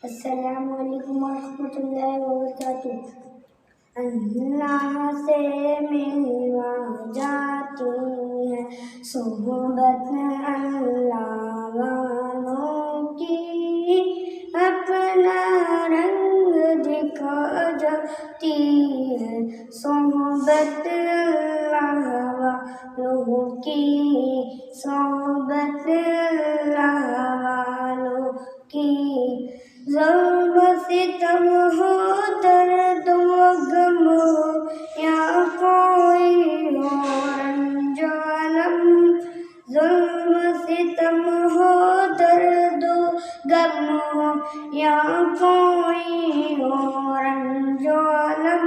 السلام علیکم ورحمۃ اللہ وبرکاتہ۔ اللہ سے ملوا جاتی ہے صحبت اللہ والوں کی، اپنا رنگ دکھا جاتی ہے صحبت اللہ والوں کی، صحبت اللہ والوں کی۔ ظلم ستم ہو، درد و غم ہو، یا کوئی ہو رنج و الم، ظلم ستم ہو، درد و غم ہو، یا کوئی ہو رنج و الم،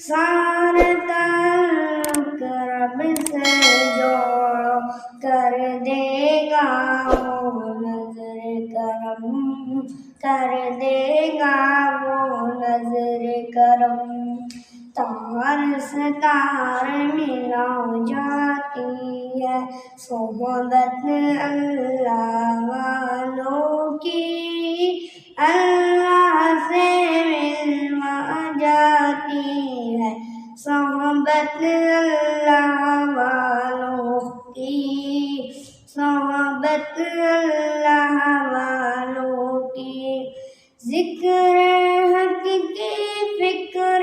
سارے تعلق رب سے جوڑو، کر دے گا وہ نظر کرم، کر دے گا وہ نظر کرم۔ تار سے تار ملا جاتی ہے صحبت اللہ والوں کی، اللہ سے ملوا جاتی ہے صحبت اللہ والوں کی، صحبت اللہ والوں کی۔ ذکر حق کی، فکر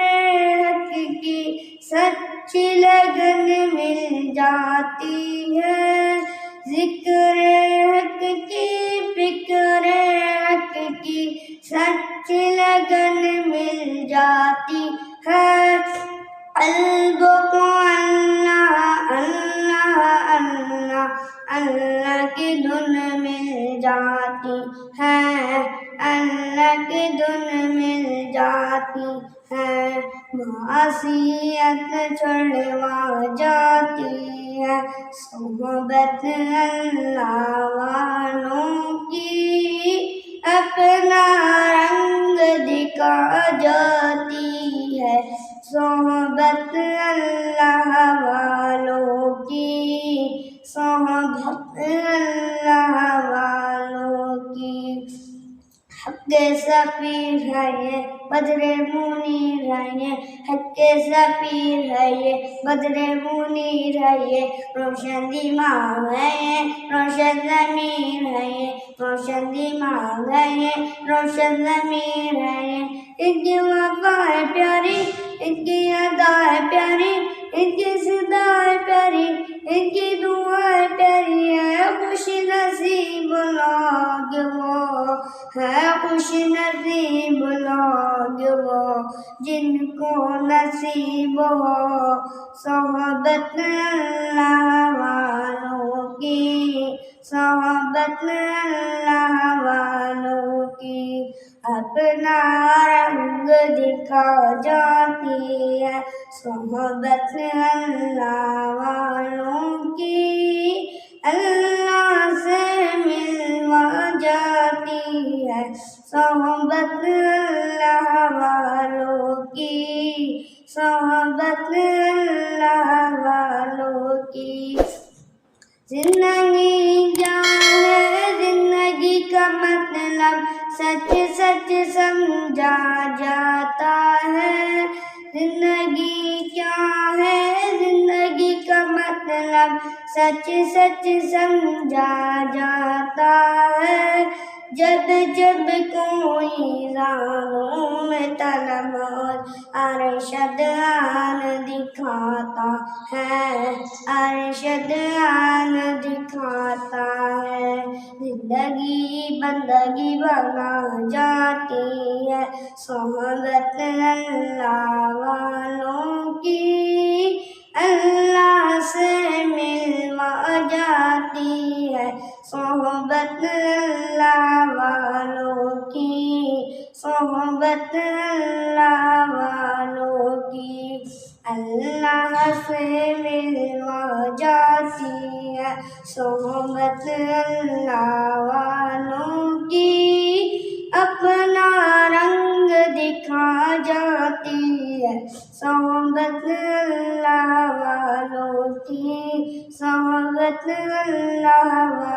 حق کی، سچی لگن مل جاتی ہے، ذکر حق کی، فکر حق کی، سچی لگن مل جاتی ہے، قلبوں کو اللہ اللہ اللہ اللہ کی دھن مل جاتی ہے، اللہ کی دھن مل جاتی ہے، معصیت چھڑوا جاتی ہے صحبت اللہ والوں کی، اپنا رنگ دکھا جاتی ہے صحبت اللہ والوں کی، صحبت اللہ والوں کی۔ حق سفیر ہے یہ بدر منیر ہے یہ، حق سفیر ہے یہ بدر منیر ہے یہ، روشن دماغ ہے یہ روشن ضمیر ہے یہ، روشن دماغ ہے یہ روشن ضمیر ہے یہ، ان کی وفا ہے پیاری، ان کی ادا ہے پیاری، ان کی صدا ہے پیاری، ان کی دعا ہے پیاری ہے، خوش نصیب لوگ وہ ہے، خوش نصیب لوگ وہ جن کو نصیب ہو صحبت اللہ والوں کی، صحبت اللہ والوں کی۔ اپنا رنگ دکھا جاتی ہے صحبت اللہ والوں کی، اللہ سے ملوا جاتی ہے صحبت اللہ والوں کی، صحبت اللہ والوں کی۔ زندگی کیا ہے، زندگی کا مطلب سچ سچ سمجھا جاتا ہے، زندگی کیا ہے، زندگی کا مطلب سچ سچ سمجھا جاتا ہے، جب جب کوئی راہوں میں طلب ارشد آن دکھاتا ہے، ارشد آن دکھاتا ہے، زندگی بندگی بنا جاتی ہے صحبت اللہ والوں کی، اللہ سے ملوا جاتی ہے صحبت اللہ والوں کی، صحبت اللہ والوں کی۔ اللہ سے ملوا جاتی ہے صحبت اللہ والوں کی، اپنا رنگ دکھا جاتی ہے صحبت اللہ والوں کی، صحبت اللہ والوں کی۔